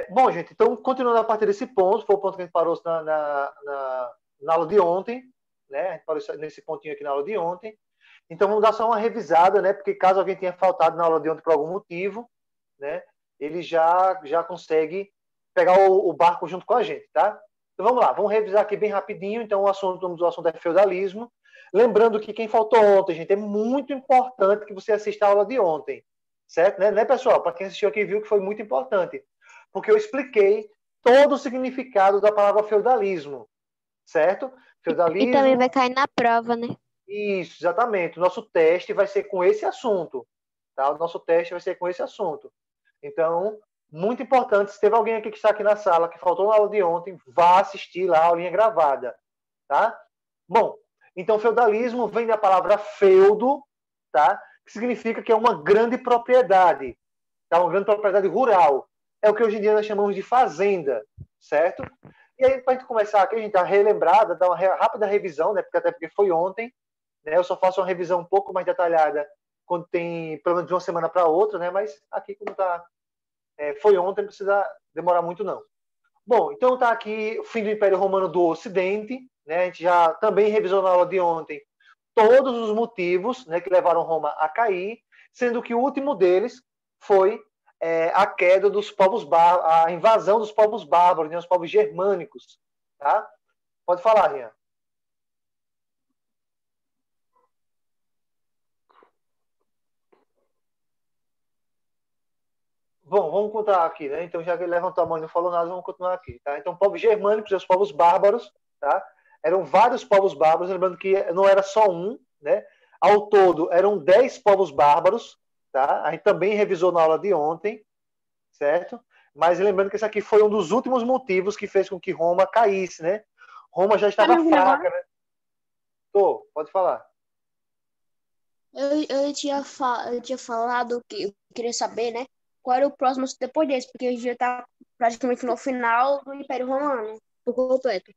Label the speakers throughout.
Speaker 1: Bom, gente, então, continuando a partir desse ponto, foi o ponto que a gente parou na aula de ontem, né? A gente parou nesse pontinho aqui na aula de ontem. Então, vamos dar só uma revisada, né? Porque caso alguém tenha faltado na aula de ontem por algum motivo, né? Ele já consegue pegar o barco junto com a gente, tá? Então, vamos lá, vamos revisar aqui bem rapidinho. Então, o assunto é feudalismo. Lembrando que quem faltou ontem, gente, é muito importante que você assista a aula de ontem, certo? Né, pessoal? Para quem assistiu aqui viu que foi muito importante, porque eu expliquei todo o significado da palavra feudalismo, certo?
Speaker 2: E também vai cair na prova, né?
Speaker 1: Isso, exatamente. O nosso teste vai ser com esse assunto, tá? O nosso teste vai ser com esse assunto. Então, muito importante, se teve alguém aqui que está aqui na sala, que faltou na aula de ontem, vá assistir lá a aulinha gravada, tá? Bom, então feudalismo vem da palavra feudo, tá? Que significa que é uma grande propriedade, tá? Uma grande propriedade rural. É o que hoje em dia nós chamamos de fazenda, certo? E aí, para a gente começar aqui, a gente está relembrada, dar uma rápida revisão, né? Até porque foi ontem, né? Eu só faço uma revisão um pouco mais detalhada quando tem pelo menos de uma semana para outra, né? Mas aqui, como tá, foi ontem, não precisa demorar muito, não. Bom, então está aqui o fim do Império Romano do Ocidente, né? A gente já também revisou na aula de ontem todos os motivos, né, que levaram Roma a cair, sendo que o último deles foi a queda dos povos bárbaros, a invasão dos povos bárbaros, né, os povos germânicos, tá? Pode falar, Rian. Bom, vamos contar aqui, né? Então, já que ele levantou a mão e não falou nada, vamos continuar aqui, tá? Então, povos germânicos e os povos bárbaros, tá? Eram vários povos bárbaros, lembrando que não era só um, né? Ao todo, eram 10 povos bárbaros, tá? A gente também revisou na aula de ontem, certo? Mas lembrando que esse aqui foi um dos últimos motivos que fez com que Roma caísse, né? Roma já estava fraca, né? Pode falar.
Speaker 2: Eu tinha falado que eu queria saber, né? Qual era o próximo depois desse, porque a gente já tá praticamente no final do Império Romano, por completo.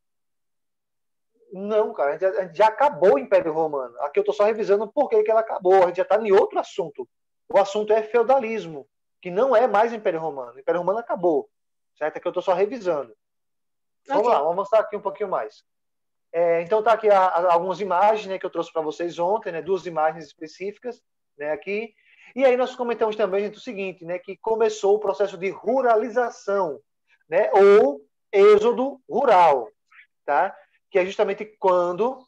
Speaker 1: Não, cara, a gente já acabou o Império Romano. Aqui eu estou só revisando por que ela acabou. A gente já está em outro assunto. O assunto é feudalismo, que não é mais Império Romano. O Império Romano acabou, certo? Aqui eu estou só revisando. Vamos lá, vamos avançar aqui um pouquinho mais. Então tá aqui algumas imagens, né, que eu trouxe para vocês ontem, né, 2 imagens específicas, né, aqui. E aí nós comentamos também, gente, o seguinte, né, que começou o processo de ruralização, né, ou êxodo rural, tá? Que é justamente quando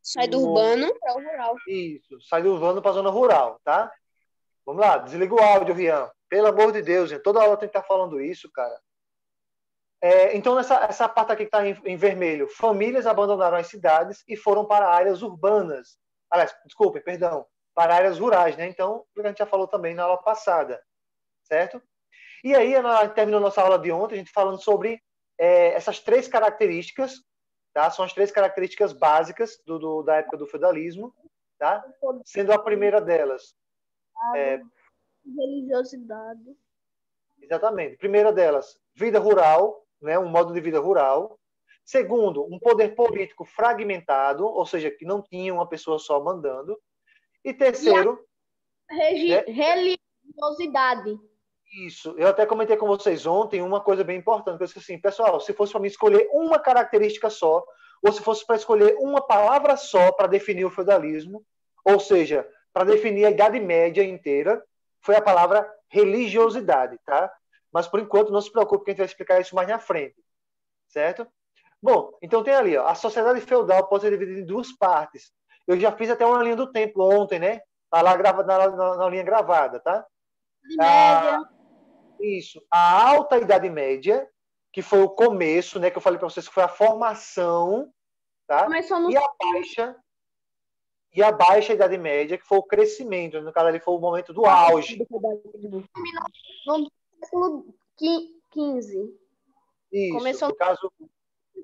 Speaker 2: Sai do urbano para o rural.
Speaker 1: Isso, sai do urbano para a zona rural, tá? Vamos lá, desliga o áudio, Rian. Pelo amor de Deus, gente, toda hora tem que estar falando isso, cara. Então, essa parte aqui que está em vermelho, famílias abandonaram as cidades e foram para áreas urbanas. Aliás, desculpem, perdão, para áreas rurais, né? Então, o que a gente já falou também na aula passada, certo? E aí, terminou nossa aula de ontem, a gente falando sobre essas 3 características, tá? São as 3 características básicas da época do feudalismo, tá? Sendo a primeira delas...
Speaker 2: Religiosidade.
Speaker 1: Exatamente. Primeira delas, vida rural, né? Um modo de vida rural. Segundo, um poder político fragmentado, ou seja, que não tinha uma pessoa só mandando. E terceiro...
Speaker 2: Religiosidade.
Speaker 1: Isso. Eu até comentei com vocês ontem uma coisa bem importante. Eu disse assim, pessoal, se fosse para mim escolher uma característica só, ou se fosse para escolher uma palavra só para definir o feudalismo, ou seja, para definir a Idade Média inteira, foi a palavra religiosidade, tá? Mas, por enquanto, não se preocupe que a gente vai explicar isso mais na frente, certo? Bom, então tem ali, ó, a sociedade feudal pode ser dividida em 2 partes. Eu já fiz até uma linha do tempo ontem, né? Tá lá na linha gravada, tá?
Speaker 2: Média.
Speaker 1: Isso. A alta Idade Média, que foi o começo, né? Que eu falei para vocês que foi a formação, tá?
Speaker 2: Começou no...
Speaker 1: E a baixa Idade Média, que foi o crescimento. No caso ali foi o momento do auge.
Speaker 2: No século XV.
Speaker 1: Isso.
Speaker 2: Começou...
Speaker 1: No caso,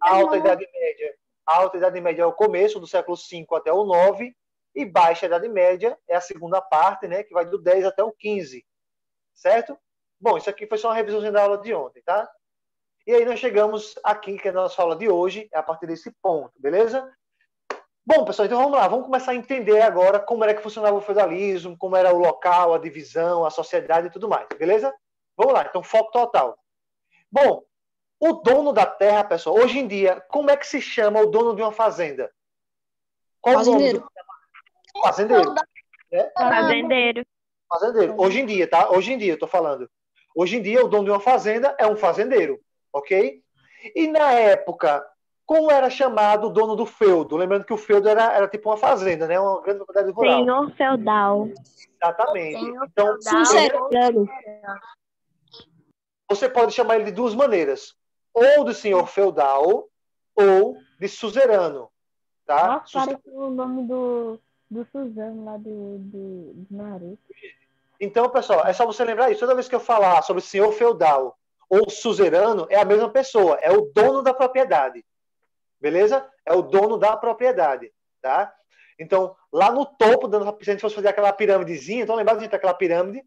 Speaker 1: a alta Idade Média. A alta Idade Média é o começo do século V até o IX. E baixa Idade Média é a segunda parte, né? Que vai do 10 até o 15. Certo? Bom, isso aqui foi só uma revisãozinha da aula de ontem, tá? E aí nós chegamos aqui, que é a nossa aula de hoje, é a partir desse ponto, beleza? Bom, pessoal, então vamos lá. Vamos começar a entender agora como era que funcionava o feudalismo, como era o local, a divisão, a sociedade e tudo mais, beleza? Vamos lá, então foco total. Bom, o dono da terra, pessoal, hoje em dia, como é que se chama o dono de uma fazenda? Qual o nome do
Speaker 2: Fazendeiro.
Speaker 1: fazendeiro? Né?
Speaker 3: Fazendeiro.
Speaker 1: Fazendeiro. Hoje em dia, tá? Hoje em dia, eu tô falando. Hoje em dia, o dono de uma fazenda é um fazendeiro, ok? E na época, como era chamado o dono do feudo? Lembrando que o feudo era tipo uma fazenda, né? Uma grande propriedade rural.
Speaker 3: Senhor feudal.
Speaker 1: Exatamente.
Speaker 3: Senhor
Speaker 1: Então,
Speaker 2: Sucedano.
Speaker 1: você pode chamar ele de duas maneiras. Ou de senhor feudal, ou de suzerano. Tá?
Speaker 3: Nossa, parece o nome do Suzano lá do Naruto.
Speaker 1: Então, pessoal, é só você lembrar isso. Toda vez que eu falar sobre senhor feudal ou suzerano, é a mesma pessoa. É o dono da propriedade. Beleza? É o dono da propriedade. Tá? Então, lá no topo, se a gente fosse fazer aquela pirâmidezinha, então lembrado de aquela pirâmide.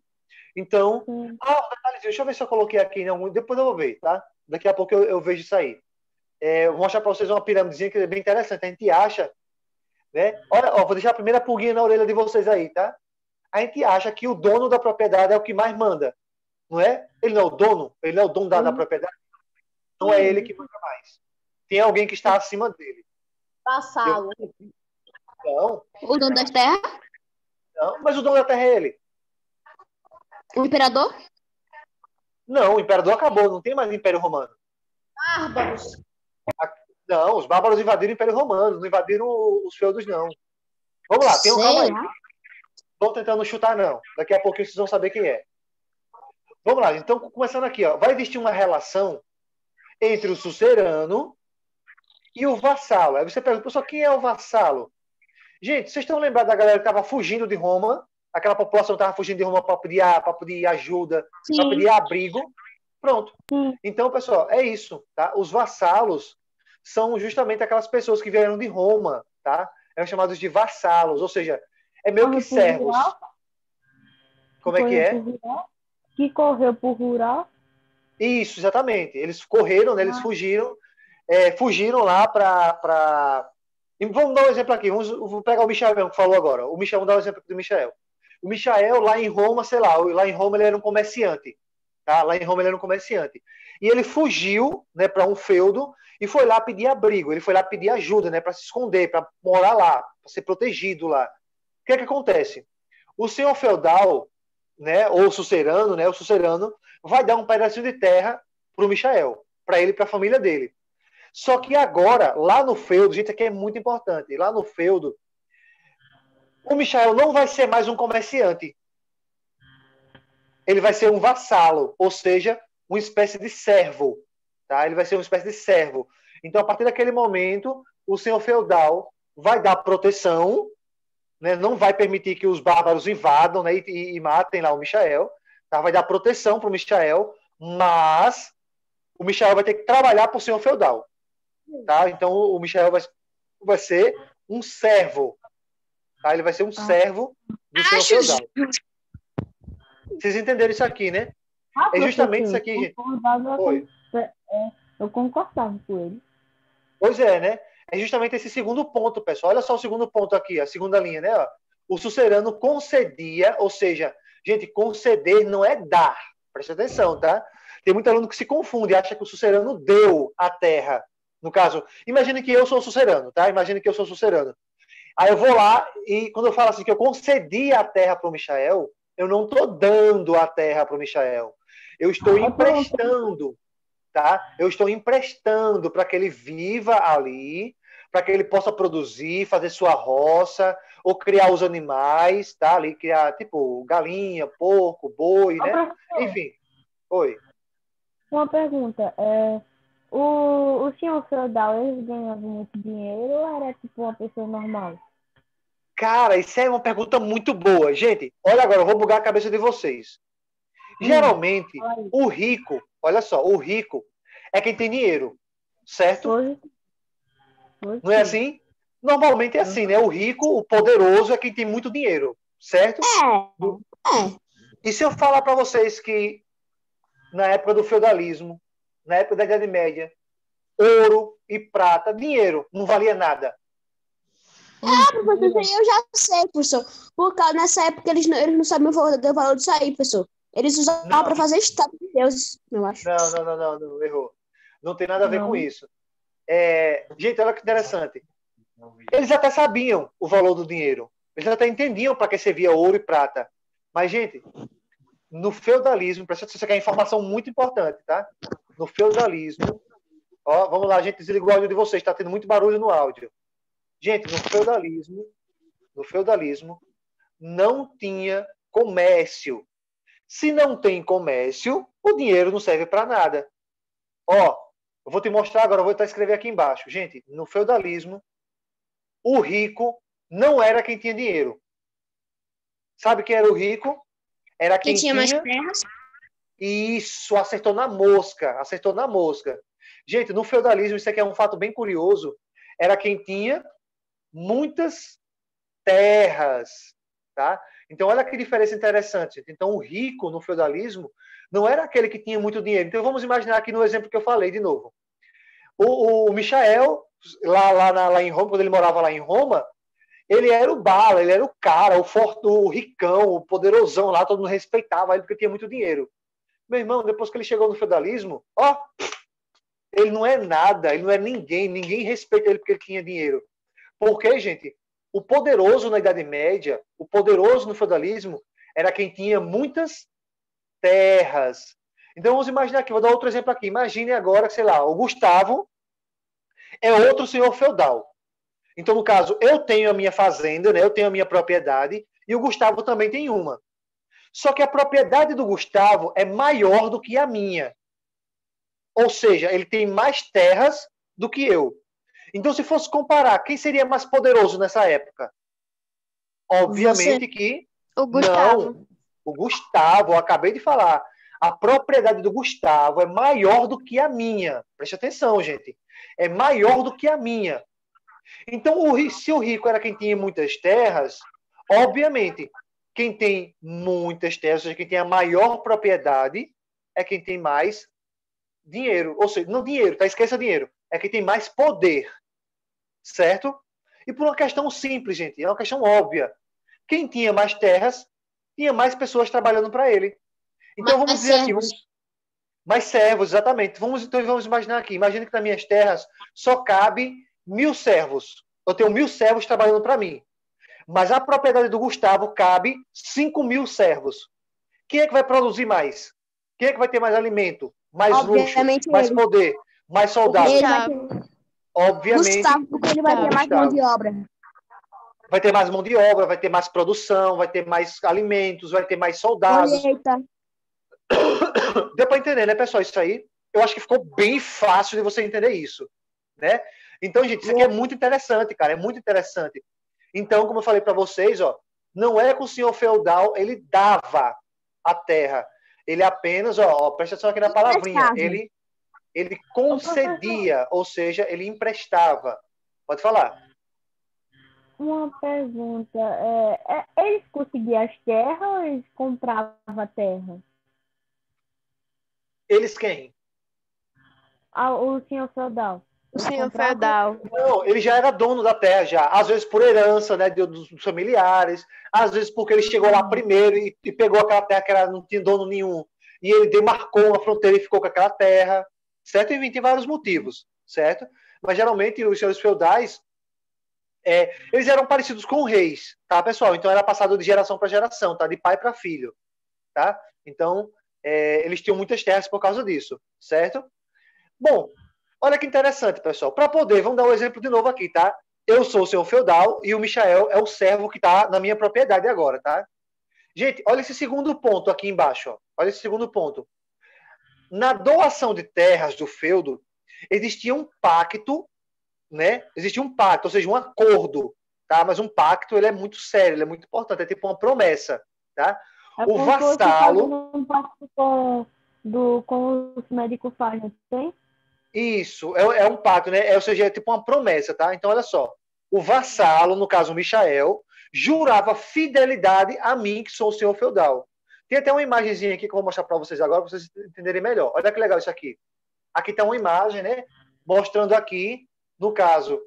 Speaker 1: Então, um detalhezinho, deixa eu ver se eu coloquei aqui, não, depois eu vou ver, tá? Daqui a pouco eu vejo isso aí. Vou mostrar para vocês uma pirâmidezinha que é bem interessante. A gente acha, né? Olha, ó, vou deixar a primeira pulguinha na orelha de vocês aí, tá? A gente acha que o dono da propriedade é o que mais manda, não é? Ele não é o dono, ele não é o dono da propriedade. Não é ele que manda mais. Tem alguém que está acima dele.
Speaker 2: Vassalo.
Speaker 1: Não,
Speaker 2: O dono das terras?
Speaker 1: não, mas o dono da terra é ele.
Speaker 2: O imperador?
Speaker 1: Não, o imperador acabou, não tem mais Império Romano.
Speaker 2: Bárbaros.
Speaker 1: Não, os bárbaros invadiram o Império Romano, não invadiram os feudos, não. Vamos lá, tenham calma aí. Estou tentando chutar, não. Daqui a pouquinho vocês vão saber quem é. Vamos lá, então, começando aqui, ó. Vai existir uma relação entre o sucerano e o vassalo. Aí você pergunta, pessoal, quem é o vassalo? Gente, vocês estão lembrados da galera que estava fugindo de Roma? Aquela população estava fugindo de Roma para pedir ajuda, para pedir abrigo? Pronto. Então, pessoal, é isso, tá? Os vassalos são justamente aquelas pessoas que vieram de Roma, tá? Eram chamados de vassalos, ou seja, é meio que servos. Como é que é?
Speaker 3: Que correu por rural.
Speaker 1: Isso, exatamente. Eles correram, né? Eles fugiram. Fugiram lá para... Vamos dar um exemplo aqui. Vou pegar o Michael mesmo, que falou agora. Vamos dar um exemplo aqui do Michael. O Michael, lá em Roma, sei lá em Roma ele era um comerciante. Tá? Lá em Roma ele era um comerciante. E ele fugiu, né, para um feudo e foi lá pedir abrigo. Ele foi lá pedir ajuda, né, para se esconder, para morar lá, para ser protegido lá. O que é que acontece? O senhor feudal, né, ou o sucerano, né, o sucerano vai dar um pedacinho de terra para o Michael, para ele e para a família dele. Só que agora, lá no feudo, gente, aqui é muito importante. Lá no feudo, o Michael não vai ser mais um comerciante. Ele vai ser um vassalo, ou seja, uma espécie de servo. Tá? Ele vai ser uma espécie de servo. Então, a partir daquele momento, o senhor feudal vai dar proteção, né? Não vai permitir que os bárbaros invadam, né? e matem lá o Michael. Tá? Vai dar proteção para o Michael, mas o Michael vai ter que trabalhar para o senhor feudal. Tá? Então, o Michael vai ser um servo. Tá? Ele vai ser um servo do senhor feudal. Vocês entenderam isso aqui, né? É justamente isso aqui, gente.
Speaker 3: Eu concordava com ele.
Speaker 1: Pois é, né? É justamente esse segundo ponto, pessoal. Olha só o segundo ponto aqui, a segunda linha, né? O sucerano concedia, ou seja, gente, conceder não é dar. Presta atenção, tá? Tem muito aluno que se confunde e acha que o sucerano deu a terra. No caso, imagine que eu sou sucerano, tá? Imagine que eu sou sucerano. Aí eu vou lá e quando eu falo assim que eu concedi a terra para o Michael, eu não estou dando a terra para o Michael. Eu estou emprestando, tá? Eu estou emprestando para que ele viva ali, para que ele possa produzir, fazer sua roça, ou criar os animais, tá? Ali criar, tipo, galinha, porco, boi, né? Enfim. Oi.
Speaker 3: Uma pergunta, o senhor feudal, eles ganhavam muito dinheiro ou era tipo uma pessoa normal?
Speaker 1: Cara, isso é uma pergunta muito boa. Gente, olha agora, eu vou bugar a cabeça de vocês. Geralmente, o rico, olha só, o rico é quem tem dinheiro, certo? Não é assim? Normalmente é assim, né? O rico, o poderoso é quem tem muito dinheiro, certo? E se eu falar para vocês que na época do feudalismo, na época da Idade Média, ouro e prata, dinheiro, não valia nada.
Speaker 2: Professor, isso aí eu já sei, professor. Por causa nessa época eles não sabiam o valor disso aí, professor. Eles usavam
Speaker 1: Não,
Speaker 2: para fazer estátua de deuses, eu acho.
Speaker 1: não, errou. Não tem nada a ver com
Speaker 3: Não.
Speaker 1: isso. Gente, olha que interessante. Eles até sabiam o valor do dinheiro. Eles até entendiam para que servia ouro e prata. Mas, gente, no feudalismo, presta atenção, isso aqui é informação muito importante, tá? No feudalismo, ó, vamos lá, gente, desliga o áudio de vocês, está tendo muito barulho no áudio. Gente, no feudalismo, não tinha comércio. Se não tem comércio, o dinheiro não serve para nada. Ó, eu vou te mostrar agora, eu vou estar escrever aqui embaixo. Gente, no feudalismo, o rico não era quem tinha dinheiro. Sabe quem era o rico? Era
Speaker 2: Quem
Speaker 1: quem
Speaker 2: tinha mais
Speaker 1: tinha...
Speaker 2: terras?
Speaker 1: Isso, acertou na mosca. Acertou na mosca. Gente, no feudalismo, isso aqui é um fato bem curioso. Era quem tinha muitas terras, tá? Então, olha que diferença interessante. Então, o rico no feudalismo não era aquele que tinha muito dinheiro. Então, vamos imaginar aqui no exemplo que eu falei de novo. O Michael, lá em Roma, quando ele morava lá em Roma, ele era o bala, ele era o cara, o forte, o ricão, o poderosão lá, todo mundo respeitava ele porque tinha muito dinheiro. Meu irmão, depois que ele chegou no feudalismo, ó, ele não é nada, ele não é ninguém respeita ele porque ele tinha dinheiro. Porque, gente, o poderoso na Idade Média, o poderoso no feudalismo, era quem tinha muitas terras. Então, vamos imaginar aqui, vou dar outro exemplo aqui. Imagine agora, sei lá, o Gustavo é outro senhor feudal. Então, no caso, eu tenho a minha fazenda, né? Eu tenho a minha propriedade, e o Gustavo também tem uma. Só que a propriedade do Gustavo é maior do que a minha. Ou seja, ele tem mais terras do que eu. Então, se fosse comparar, quem seria mais poderoso nessa época? Obviamente que
Speaker 2: O Gustavo.
Speaker 1: não. O Gustavo, eu acabei de falar, a propriedade do Gustavo é maior do que a minha. Preste atenção, gente. É maior do que a minha. Então, se o rico era quem tinha muitas terras, obviamente, quem tem muitas terras, ou seja, quem tem a maior propriedade, é quem tem mais dinheiro. Ou seja, não dinheiro, tá? Esqueça dinheiro. É quem tem mais poder. Certo? E por uma questão simples, gente. É uma questão óbvia. Quem tinha mais terras, tinha mais pessoas trabalhando para ele. Então, vamos dizer aqui, mais servos, exatamente. Então, vamos imaginar aqui. Imagina que nas minhas terras só cabe 1.000 servos. Eu tenho 1.000 servos trabalhando para mim. Mas a propriedade do Gustavo cabe 5.000 servos. Quem é que vai produzir mais? Quem é que vai ter mais alimento? Mais
Speaker 2: Obviamente
Speaker 1: luxo? Mais
Speaker 2: ele.
Speaker 1: poder? Mais soldados?
Speaker 2: Ele vai ter...
Speaker 1: Obviamente.
Speaker 2: Gustavo, porque ele vai ter mais mão de obra.
Speaker 1: Vai ter mais mão de obra, vai ter mais produção, vai ter mais alimentos, vai ter mais soldados.
Speaker 2: Colheita.
Speaker 1: Deu para entender, né, pessoal? Isso aí, eu acho que ficou bem fácil de você entender isso, né? Então, gente, isso aqui é muito interessante, cara, é muito interessante. Então, como eu falei para vocês, ó, não é que o senhor feudal ele dava a terra, ele apenas, ó, presta atenção aqui na palavrinha, ele concedia, ou seja, ele emprestava. Pode falar.
Speaker 3: Uma pergunta. Eles conseguiam as terras ou eles compravam a terra?
Speaker 1: Eles quem?
Speaker 3: O senhor feudal.
Speaker 2: O senhor feudal.
Speaker 1: Não, ele já era dono da terra, já. Às vezes por herança, né, dos familiares. Às vezes porque ele chegou lá primeiro e pegou aquela terra que não tinha dono nenhum. E ele demarcou uma fronteira e ficou com aquela terra. Certo? E tem vários motivos, certo? Mas geralmente os senhores feudais, eles eram parecidos com reis, tá, pessoal? Então era passado de geração para geração, tá? De pai para filho, tá? Então, eles tinham muitas terras por causa disso, certo? Bom, olha que interessante, pessoal. Para poder, vamos dar um exemplo de novo aqui, tá? Eu sou o senhor feudal e o Michael é o servo que está na minha propriedade agora, tá? Gente, olha esse segundo ponto aqui embaixo, ó. Olha esse segundo ponto. Na doação de terras do feudo, existia um pacto, né? Existia um pacto, ou seja, um acordo, tá? Mas um pacto, ele é muito sério, ele é muito importante, é tipo uma promessa, tá? O vassalo...
Speaker 3: Um pacto com os médicos fazem, tem?
Speaker 1: Isso, é um pacto, né? Ou seja, é tipo uma promessa, tá? Então, olha só. O vassalo, no caso o Michael, jurava fidelidade a mim, que sou o senhor feudal. Tem até uma imagenzinha aqui que eu vou mostrar para vocês agora, para vocês entenderem melhor. Olha que legal isso aqui. Aqui está uma imagem, né? Mostrando aqui, no caso,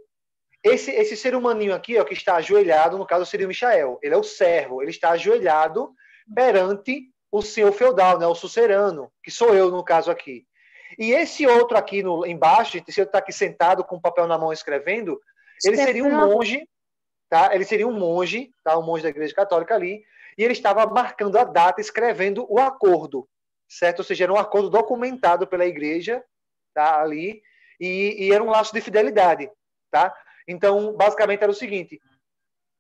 Speaker 1: esse ser humaninho aqui, ó, que está ajoelhado, no caso seria o Michael. Ele é o servo, ele está ajoelhado perante o senhor feudal, né, o sucerano, que sou eu no caso aqui. E esse outro aqui embaixo, esse outro está aqui sentado com o papel na mão escrevendo, ele seria um monge, tá? Ele seria um monge, tá? Um monge da Igreja Católica ali, e ele estava marcando a data, escrevendo o acordo, certo? Ou seja, era um acordo documentado pela Igreja, tá? Ali, e era um laço de fidelidade, tá? Então, basicamente era o seguinte.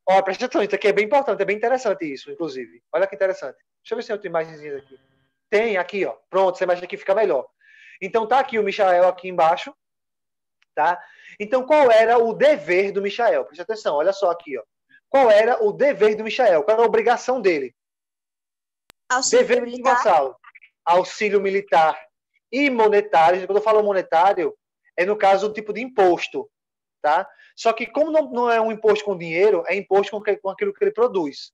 Speaker 1: Ó, presta atenção, isso aqui é bem importante, é bem interessante isso, inclusive. Olha que interessante. Deixa eu ver se tem outra imagenzinha aqui. Tem aqui, ó. Pronto, essa imagem aqui fica melhor. Então tá aqui o Michael aqui embaixo, tá? Então qual era o dever do Michael? Presta atenção, olha só aqui, ó. Qual era o dever do Michael? Qual era a obrigação dele?
Speaker 2: Auxílio
Speaker 1: Dever do
Speaker 2: militar.
Speaker 1: vassalo. Auxílio militar e monetário. Quando eu falo monetário, é no caso um tipo de imposto, tá? Só que como não é um imposto com dinheiro, é imposto com aquilo que ele produz,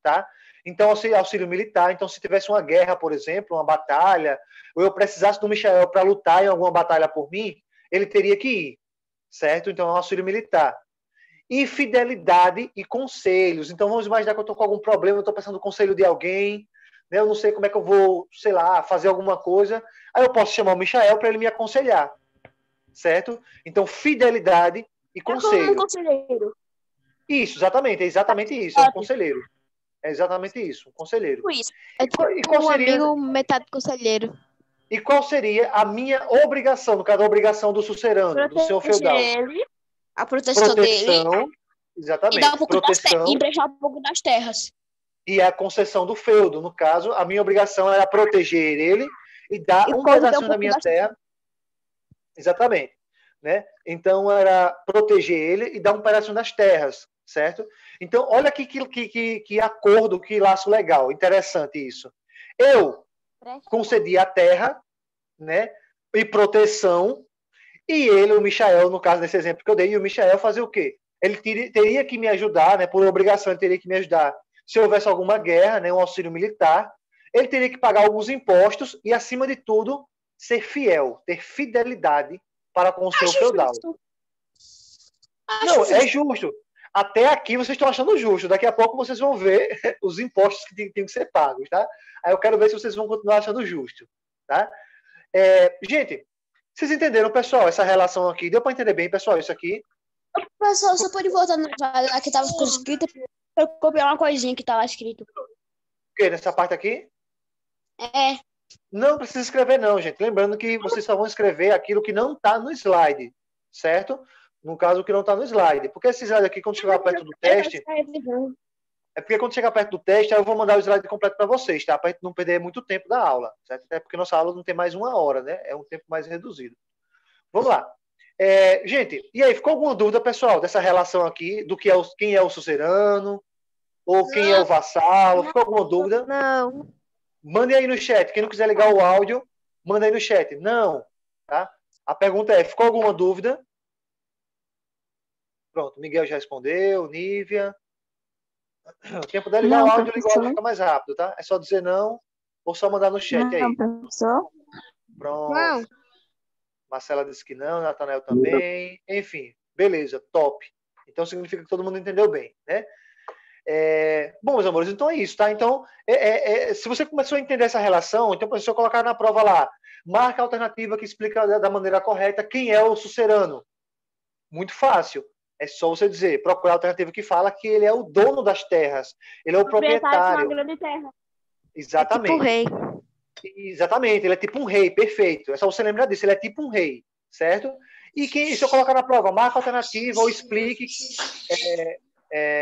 Speaker 1: tá? Então, auxílio militar. Então, se tivesse uma guerra, por exemplo, uma batalha, ou eu precisasse do Michael para lutar em alguma batalha por mim, ele teria que ir, certo? Então, é um auxílio militar. E fidelidade e conselhos. Então, vamos imaginar que eu estou com algum problema, eu estou precisando do conselho de alguém, né? Eu não sei como é que eu vou, sei lá, fazer alguma coisa. Aí eu posso chamar o Michael para ele me aconselhar, certo? Então, fidelidade e
Speaker 2: É como um
Speaker 1: conselho.
Speaker 2: conselheiro.
Speaker 1: Isso, exatamente, é exatamente isso, é um conselheiro. É exatamente isso, um conselheiro.
Speaker 2: Tipo isso.
Speaker 4: É tipo
Speaker 1: E qual
Speaker 4: um
Speaker 1: seria,
Speaker 4: amigo metade conselheiro.
Speaker 1: e qual seria a minha obrigação, no caso, a obrigação do sucerano, do senhor feudal?
Speaker 2: Ele, a proteção dele
Speaker 1: Proteção,
Speaker 2: e
Speaker 1: exatamente,
Speaker 2: dar um pouco das terras,
Speaker 1: proteção
Speaker 2: e emprestar um pouco das terras.
Speaker 1: e a concessão do feudo. No caso, a minha obrigação era proteger ele e dar
Speaker 2: E
Speaker 1: um
Speaker 2: corromper
Speaker 1: pedacinho da
Speaker 2: pouco
Speaker 1: minha
Speaker 2: das
Speaker 1: terra. Exatamente. Né? Então, era proteger ele e dar um pedacinho das terras, certo? Então, olha que acordo, que laço legal, interessante isso. Eu concedi a terra, né, e proteção, e ele, o Michael, no caso desse exemplo que eu dei, e o Michael fazia o quê? Ele teria que me ajudar, né, por obrigação, ele teria que me ajudar se houvesse alguma guerra, né, um auxílio militar, ele teria que pagar alguns impostos e, acima de tudo, ser fiel, ter fidelidade para com o seu feudal. Não, é justo. Até aqui vocês estão achando justo. Daqui a pouco vocês vão ver os impostos que têm que ser pagos, tá? Aí eu quero ver se vocês vão continuar achando justo, tá? Gente, vocês entenderam, pessoal, essa relação aqui? Deu para entender bem, pessoal, isso aqui?
Speaker 2: Pessoal, você pode voltar no lá que estava escrito para eu copiar uma coisinha que estava escrito.
Speaker 1: O quê? Nessa parte aqui?
Speaker 2: É.
Speaker 1: Não precisa escrever, não, gente. Lembrando que vocês só vão escrever aquilo que não está no slide, certo? No caso, o que não está no slide. Porque esse slide aqui, quando chegar perto do teste... É porque quando chegar perto do teste, aí eu vou mandar o slide completo para vocês, tá? Para a gente não perder muito tempo da aula, certo? Até porque nossa aula não tem mais 1 hora, né? É um tempo mais reduzido. Vamos lá. Gente, e aí, ficou alguma dúvida, pessoal, dessa relação aqui, do que quem é o sucerano, ou quem é o vassalo? Ficou alguma dúvida?
Speaker 4: Não.
Speaker 1: Mande aí no chat. Quem não quiser ligar o áudio, manda aí no chat. Não, tá? A pergunta é, ficou alguma dúvida? Pronto, Miguel já respondeu, Nívia. O tempo de ligar o áudio, ligar o áudio fica mais rápido, tá? É só dizer não ou só mandar no chat aí.
Speaker 3: Não, professor.
Speaker 1: Pronto.
Speaker 4: Não.
Speaker 1: Marcela disse que não, Natanael também. Enfim, beleza, top. Então significa que todo mundo entendeu bem, né? Bom, meus amores, então é isso, tá? Então, se você começou a entender essa relação, então, professor, colocar na prova lá, marca a alternativa que explica da maneira correta quem é o sucerano. Muito fácil. É só você dizer, procurar a alternativa que fala que ele é o dono das terras, ele é o proprietário.
Speaker 2: De uma grande terra.
Speaker 1: Exatamente.
Speaker 4: É tipo rei.
Speaker 1: Exatamente, ele é tipo um rei, perfeito. É só você lembrar disso, ele é tipo um rei, certo? E se eu colocar na prova, marca a alternativa ou explique.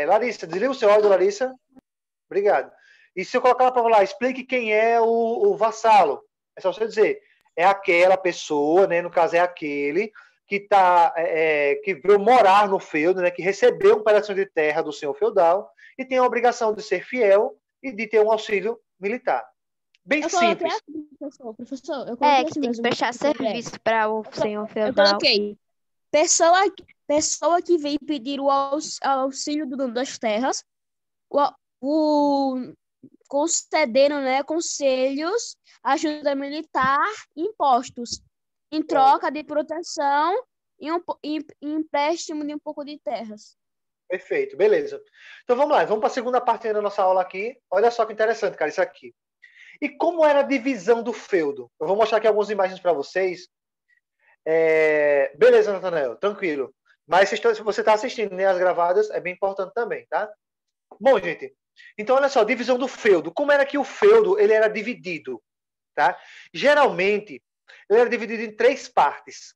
Speaker 1: Larissa, desliga o seu áudio, Larissa. Obrigado. E se eu colocar na prova lá, explique quem é o vassalo. É só você dizer, é aquela pessoa, né? No caso, é aquele que que veio morar no feudo, né? Que recebeu um pedaço de terra do senhor feudal e tem a obrigação de ser fiel e de ter um auxílio militar. Bem simples.
Speaker 2: Professor, eu
Speaker 4: É,
Speaker 2: coloquei
Speaker 4: que
Speaker 2: assim
Speaker 4: tem que
Speaker 2: mesmo.
Speaker 4: prestar serviço para o senhor
Speaker 2: Eu
Speaker 4: feudal.
Speaker 2: coloquei. Pessoa que vem pedir o auxílio do dono das terras, concedendo, né, conselhos, ajuda militar e impostos, em troca de proteção em empréstimo de um pouco de terras.
Speaker 1: Perfeito, beleza. Então vamos lá, vamos para a segunda parte da nossa aula aqui. Olha só que interessante, cara, isso aqui. E como era a divisão do feudo? Eu vou mostrar aqui algumas imagens para vocês. Beleza, Nathanael, tranquilo. Mas se você está assistindo, né, as gravadas, é bem importante também, tá? Bom, gente, então olha só, divisão do feudo. Como era que o feudo ele era dividido? Tá? Geralmente, ele era dividido em 3 partes.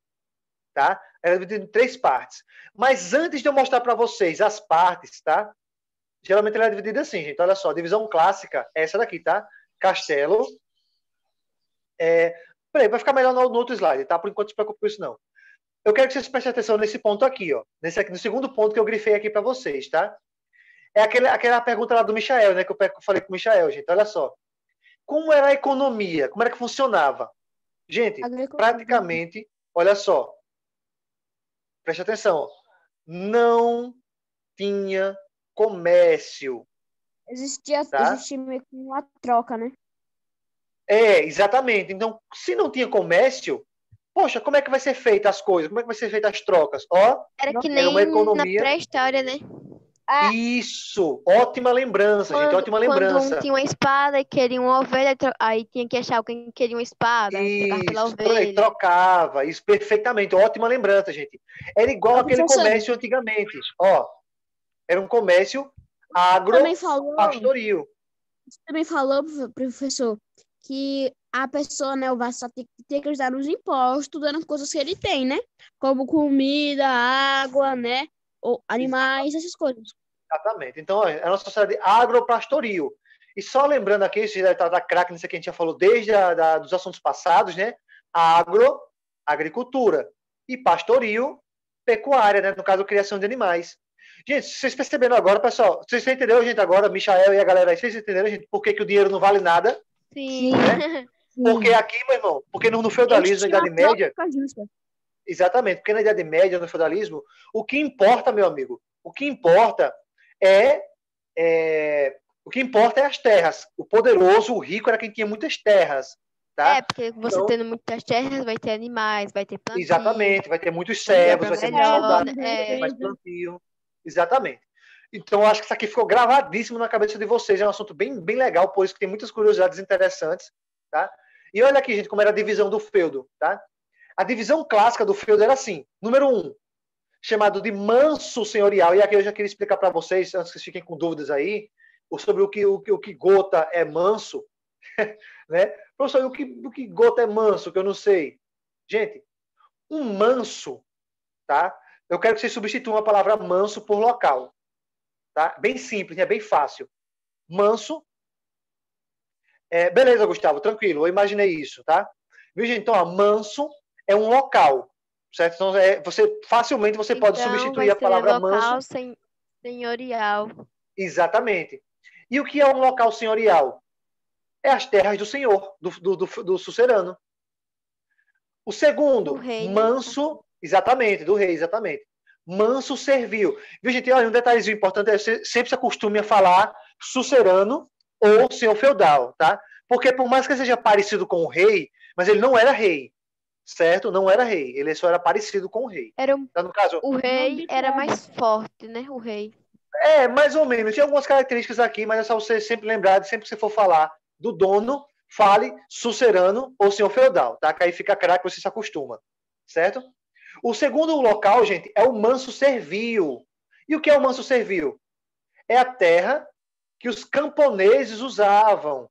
Speaker 1: Tá? Era dividido em 3 partes. Mas antes de eu mostrar para vocês as partes, tá? Geralmente ele era dividido assim, gente. Olha só, a divisão clássica é essa daqui, tá? Castelo. Peraí, vai ficar melhor no outro slide, tá? Por enquanto, não se preocupe com isso, não. Eu quero que vocês prestem atenção nesse ponto aqui, ó. Nesse aqui, no segundo ponto que eu grifei aqui para vocês, tá? É aquela pergunta lá do Michael, né? Que eu falei com o Michael, gente. Olha só. Como era a economia? Como era que funcionava? Gente, praticamente, olha só. Preste atenção. Ó. Não tinha comércio.
Speaker 2: Existia meio que uma troca, né?
Speaker 1: Exatamente. Então, se não tinha comércio, poxa, como é que vai ser feita as coisas? Como é que vai ser feitas as trocas? Ó,
Speaker 4: Era que nem
Speaker 1: uma economia...
Speaker 4: na pré-história, né?
Speaker 1: Isso! Ótima lembrança, gente. Ótima lembrança.
Speaker 4: Quando um tinha uma espada e queria uma ovelha, aí tinha que achar alguém que queria uma espada, trocar pela ovelha.
Speaker 1: Trocava. Isso, perfeitamente. Ótima lembrança, gente. Era igual aquele comércio antigamente. Ó, era um comércio agro-pastoril.
Speaker 2: Você também falou, professor, que a pessoa, né, o vassalo tem que ajudar nos impostos, dando coisas que ele tem, né? Como comida, água, né? Ou animais, essas coisas.
Speaker 1: Exatamente. Então, é uma sociedade agropastoril. E só lembrando aqui, isso já está da craque, nisso que a gente já falou desde dos assuntos passados, né? Agricultura. E pastoril, pecuária, né? No caso, criação de animais. Gente, vocês perceberam agora, pessoal? Vocês entenderam, gente, agora, Michael e a galera aí, vocês entenderam, gente, por que o dinheiro não vale nada?
Speaker 4: Sim.
Speaker 1: Né? Porque aqui, meu irmão, porque no feudalismo, na Idade Média... Exatamente, porque na Idade Média, no feudalismo, o que importa, meu amigo, o que importa é as terras. O poderoso, o rico, era quem tinha muitas terras. Tá?
Speaker 4: Porque você tendo muitas terras, vai ter animais, vai ter plantio.
Speaker 1: Exatamente, vai ter muitos servos, vai ter muitos soldados, mais plantio. Exatamente. Então, eu acho que isso aqui ficou gravadíssimo na cabeça de vocês. É um assunto bem, bem legal, por isso que tem muitas curiosidades interessantes. Tá? E olha aqui, gente, como era a divisão do feudo. Tá? A divisão clássica do feudo era assim. Número 1, chamado de manso senhorial. E aqui eu já queria explicar para vocês, antes que vocês fiquem com dúvidas aí, sobre o que gota é manso. Né? Professor, o que gota é manso, que eu não sei. Gente, um manso, tá? Eu quero que vocês substituam a palavra manso por local. Tá? Bem simples, é bem fácil. Manso. Beleza, Gustavo, tranquilo, eu imaginei isso, tá? Viu, gente? Então, manso é um local, certo? Então, facilmente você pode substituir a palavra manso.
Speaker 4: Local senhorial.
Speaker 1: Exatamente. E o que é um local senhorial? É as terras do senhor, do sucerano. O segundo,
Speaker 4: rei,
Speaker 1: manso, né? Exatamente, do rei, exatamente. Manso servil. Viu, gente? Olha, um detalhezinho importante é que sempre se acostume a falar sucerano ou senhor feudal, tá? Porque por mais que ele seja parecido com o rei, mas ele não era rei, certo? Não era rei, ele só era parecido com o rei.
Speaker 4: Então, no caso, o rei era mais forte, né? O rei.
Speaker 1: Mais ou menos. Tinha algumas características aqui, mas é só você sempre lembrar, sempre que você for falar do dono, fale sucerano ou senhor feudal, tá? Que aí fica craque, você se acostuma, certo? O segundo local, gente, é o manso servil. E o que é o manso servil? É a terra que os camponeses usavam,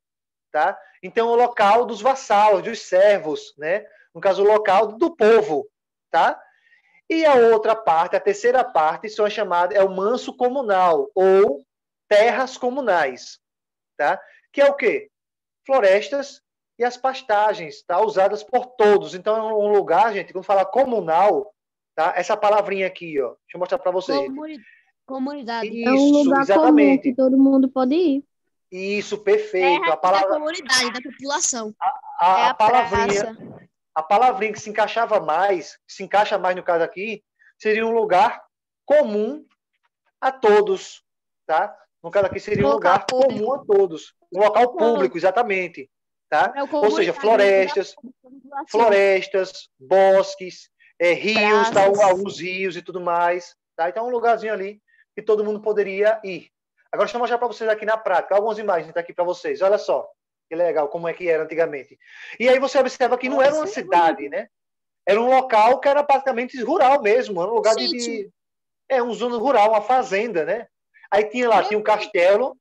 Speaker 1: tá? Então, o local dos vassalos, dos servos, né? No caso, o local do povo, tá? E a outra parte, a terceira parte, são chamadas, é o manso comunal, ou terras comunais, tá? Que é o quê? Florestas e as pastagens, tá? Usadas por todos. Então, é um lugar, gente, quando fala comunal, tá? Essa palavrinha aqui, ó. Deixa eu mostrar para vocês.
Speaker 2: Comunidade.
Speaker 1: Isso,
Speaker 3: é um lugar
Speaker 1: exatamente.
Speaker 3: comum que todo mundo pode ir.
Speaker 1: Isso, perfeito.
Speaker 2: Terra
Speaker 1: a palavra,
Speaker 2: da comunidade, da população.
Speaker 1: a palavrinha que se encaixa mais no caso aqui, seria um lugar comum a todos, tá? No caso aqui seria um lugar comum a todos. Um local público, exatamente. Tá? Ou seja, florestas, bosques, rios, tá,
Speaker 4: Praças.
Speaker 1: alguns rios e tudo mais. Tá? Então é um lugarzinho ali que todo mundo poderia ir. Agora deixa eu mostrar para vocês aqui na prática, algumas imagens tá aqui para vocês. Olha só, que legal, como é que era antigamente. E aí você observa que não era uma
Speaker 2: Nossa,
Speaker 1: cidade, né? Era um local que era praticamente rural mesmo, era um lugar
Speaker 2: sítio.
Speaker 1: um zona rural, uma fazenda, né? Aí tinha lá, tinha um castelo,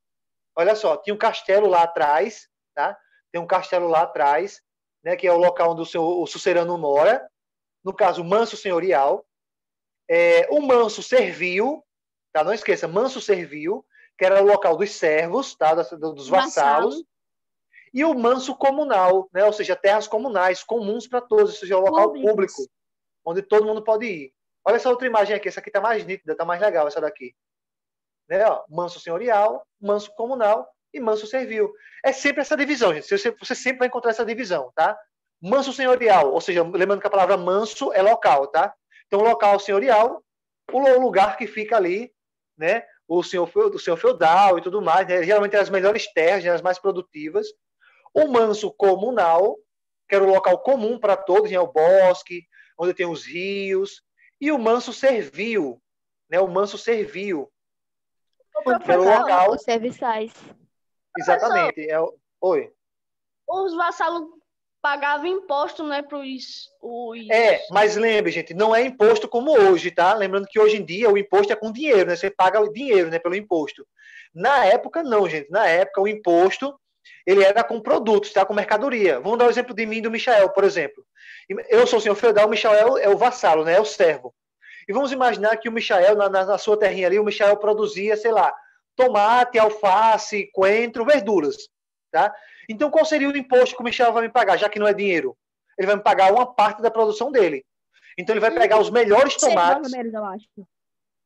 Speaker 1: olha só, tinha um castelo lá atrás, tá? Tem um castelo lá atrás, né? Que é o local onde o sucerano mora, no caso, o manso senhorial. O manso servil, tá? Não esqueça, manso servil, que era o local dos servos, tá? Dos vassalos.
Speaker 2: Vassalo.
Speaker 1: E o manso comunal, né? Ou seja, terras comunais, comuns para todos, ou seja, é um local
Speaker 2: Públicas.
Speaker 1: público, onde todo mundo pode ir. Olha essa outra imagem aqui, essa aqui está mais nítida, está mais legal, essa daqui. Né? Ó, manso senhorial, manso comunal e manso servil. É sempre essa divisão, gente. Você sempre vai encontrar essa divisão, tá? Manso senhorial, ou seja, lembrando que a palavra manso é local, tá? Então, local senhorial, o lugar que fica ali, né? O senhor feudal e tudo mais, né? Geralmente é as melhores terras, né? As mais produtivas. O manso comunal, que era o local comum para todos, né? O bosque, onde tem os rios. E o manso servil, né? O manso servil, que era o local...
Speaker 4: Os serviçais.
Speaker 1: Exatamente. Oi.
Speaker 5: Os vassalos pagavam imposto, né, para os...
Speaker 1: Mas lembre, gente, não é imposto como hoje, tá? Lembrando que hoje em dia o imposto é com dinheiro, né? Você paga o dinheiro, né, pelo imposto. Na época, não, gente. Na época, o imposto, ele era com produtos, tá? Com mercadoria. Vamos dar o exemplo de mim e do Michael, por exemplo. Eu sou o senhor feudal, o Michael é o vassalo, né? É o servo. E vamos imaginar que o Michael, na sua terrinha ali, o Michael produzia, sei lá, tomate, alface, coentro, verduras, tá? Então, qual seria o imposto que o Michael vai me pagar, já que não é dinheiro? Ele vai me pagar uma parte da produção dele. Então, ele vai pegar os melhores tomates.
Speaker 2: Eu acho.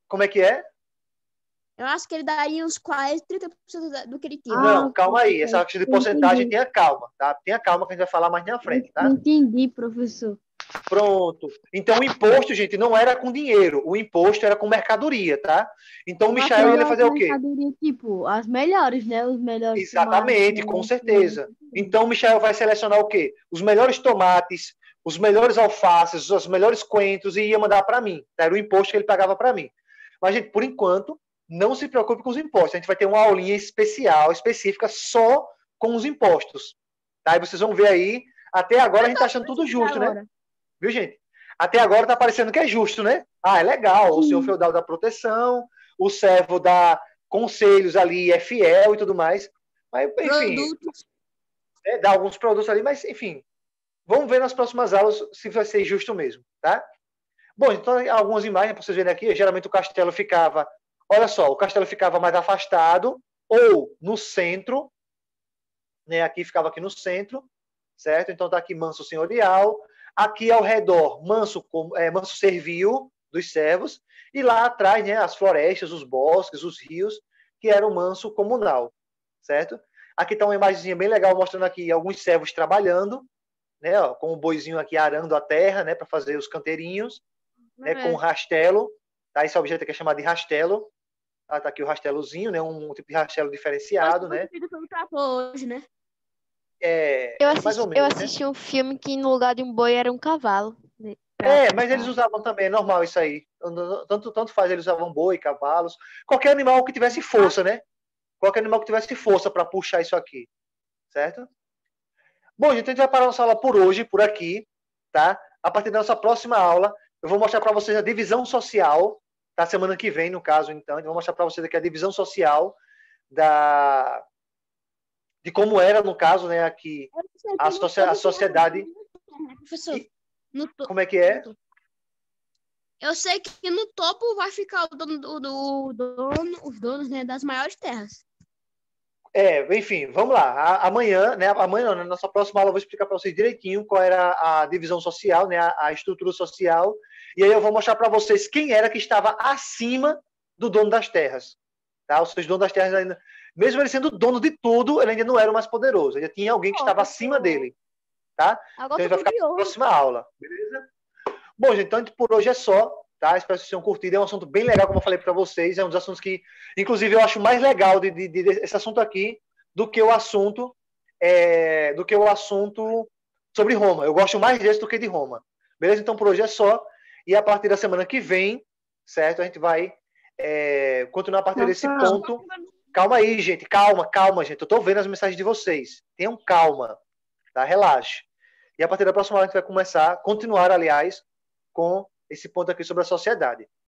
Speaker 1: Como é que é?
Speaker 2: Eu acho que ele daria uns 40, 30% do que ele tinha.
Speaker 1: Não, calma aí. Essa questão de porcentagem, tenha calma, tá? Tenha calma que a gente vai falar mais na frente, tá?
Speaker 3: Entendi, professor.
Speaker 1: Pronto. Então, o imposto, gente, não era com dinheiro. O imposto era com mercadoria, tá? Então, o Michael ia fazer o quê?
Speaker 3: Tipo, as melhores, né? Os melhores.
Speaker 1: Exatamente, com certeza. Então, o Michael vai selecionar o quê? Os melhores tomates, os melhores alfaces, os melhores coentros e ia mandar para mim. Tá? Era o imposto que ele pagava para mim. Mas, gente, por enquanto, não se preocupe com os impostos. A gente vai ter uma aulinha especial, específica, só com os impostos. Tá? E vocês vão ver aí. Até agora a gente tá achando tudo justo, né? Viu, gente? Até agora tá parecendo que é justo, né? Ah, é legal. O senhor feudal dá proteção, o servo dá conselhos ali, é fiel e tudo mais. Mas, enfim, dá alguns produtos ali, mas, enfim, vamos ver nas próximas aulas se vai ser justo mesmo, tá? Bom, então, algumas imagens para vocês verem aqui. Geralmente o castelo ficava... Olha só, o castelo ficava mais afastado ou no centro, né? Aqui ficava aqui no centro, certo? Então tá aqui manso senhorial. Aqui ao redor, manso servil dos servos. E lá atrás, né, as florestas, os bosques, os rios, que era o manso comunal, certo? Aqui está uma imagenzinha bem legal, mostrando aqui alguns servos trabalhando, né, ó, com o boizinho aqui arando a terra, né, para fazer os canteirinhos, né, com o rastelo. Tá? Esse objeto aqui é chamado de rastelo. Tá aqui o rastelozinho, né, um tipo de rastelo diferenciado, né?
Speaker 2: Hoje, né?
Speaker 4: Eu assisti um filme que no lugar de um boi era um cavalo.
Speaker 1: Mas eles usavam também, é normal isso aí. Tanto faz, eles usavam boi, cavalos, qualquer animal que tivesse força, né? Qualquer animal que tivesse força para puxar isso aqui, certo? Bom, gente, a gente vai parar nossa aula por hoje, por aqui, tá? A partir da nossa próxima aula, eu vou mostrar para vocês a divisão social, tá? Semana que vem, no caso, então, eu vou mostrar para vocês aqui a divisão social de como era, no caso, né, aqui, a sociedade...
Speaker 2: Professor,
Speaker 1: como é que é?
Speaker 2: Eu sei que no topo vai ficar os donos, né, das maiores terras.
Speaker 1: Enfim, vamos lá. Amanhã, né? Amanhã, na nossa próxima aula, eu vou explicar para vocês direitinho qual era a divisão social, né? A estrutura social. E aí eu vou mostrar para vocês quem era que estava acima do dono das terras. Tá? Os donos das terras ainda, mesmo ele sendo dono de tudo, ele ainda não era o mais poderoso. Ainda tinha alguém que estava acima dele. Tá? Então ele vai ficar na próxima aula. Beleza? Bom, gente, então por hoje é só. Tá? Espero que vocês tenham curtido. É um assunto bem legal, como eu falei para vocês. É um dos assuntos que, inclusive, eu acho mais legal esse assunto aqui do que o assunto sobre Roma. Eu gosto mais desse do que de Roma. Beleza? Então, por hoje é só. E a partir da semana que vem, certo? A gente vai continuar a partir desse ponto. Calma aí, gente. Calma, gente. Eu tô vendo as mensagens de vocês. Tenham calma, tá? Relaxe. E a partir da próxima aula a gente vai continuar, aliás, com esse ponto aqui sobre a sociedade.